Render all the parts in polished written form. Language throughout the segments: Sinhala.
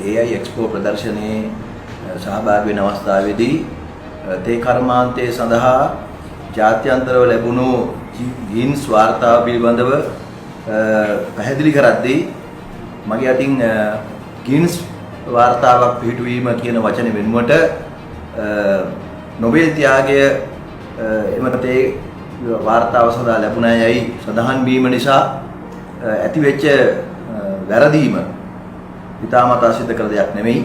AI එක්ස්පෝ ප්‍රදර්ශනයේ සහභාගී වෙන අවස්ථාවේදී තේ කර්මාන්තයේ සඳහා ජාත්‍යන්තරව ලැබුණු ගින්ස් වාර්තාව පිළිබඳව පැහැදිලි කරද්දී මගේ අතින් ගින්ස් වාර්තාවක් පිටුවීම කියන වචනේ වෙනුවට නොබෙල් ත්‍යාගය එමතේ වාර්තාව සඳහා ලැබුණායයි සඳහන් වීම නිසා ඇතිවෙච්ච වැරදීම ඉතාමත් සිද්ධ කළ දෙයක් නෙමෙයි.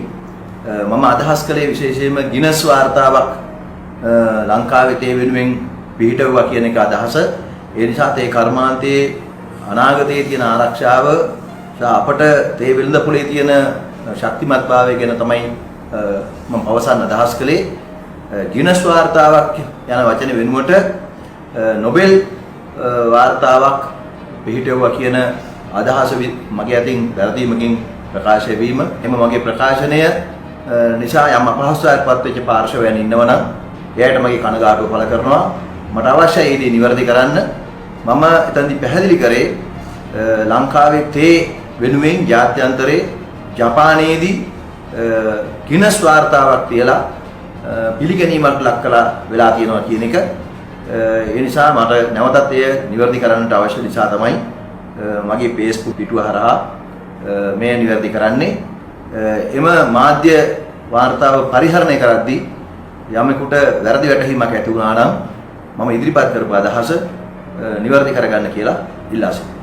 මම අදහස් කළේ විශේෂයෙන්ම ගිනස් වාර්තාවක් ලංකාවේ තේ වෙනුවෙන් පිහිටවුවා කියන එක අදහස. ඒ නිසා තේ කර්මාන්තයේ අනාගතයේ තියෙන ආරක්ෂාව අපට තේ වෙළඳපොලේ තියෙන ශක්තිමත්භාවය ගැන තමයි මම අවසන් අදහස් කළේ. ගිනස් වාර්තාවක් යන වචනේ වෙනුවට නොබෙල් වාර්තාවක් පිහිටවුවා කියන අදහස මගේ අතින් වැරදීමකින් ප්‍රකාශ වීම. එම මගේ ප්‍රකාශනය නිසා යම් අපහසුතාවයක්පත් වෙච්ච පාර්ශවයන් ඉන්නවනම් එයාට මගේ කනගාටුව පළ කරනවා. මට අවශ්‍යයි ඒ දේ නිවැරදි කරන්න. මම එතනදී පැහැදිලි කරේ ලංකාවේ තේ වෙනුවෙන් ජාත්‍යන්තරේ ජපානයේදී ගිනස් වාර්තාවක් තියලා පිළිගැනීමක් ලක් කළා වෙලා තියෙනවා කියන එක. ඒ නිසා මට නැවතත් එය නිවැරදි කරන්නට අවශ්‍ය නිසා තමයි මගේ Facebook පිටුව හරහා මේ නිවැරදි කරන්නේ. එම මාධ්‍ය වාර්තාව පරිහරණය කරද්දී යමෙකුට වැරදි වැටහීමක් ඇති වුණා නම් මම ඉදිරිපත් කරපු අදහස නිවැරදි කරගන්න කියලා ඉල්ලා සිටිනවා.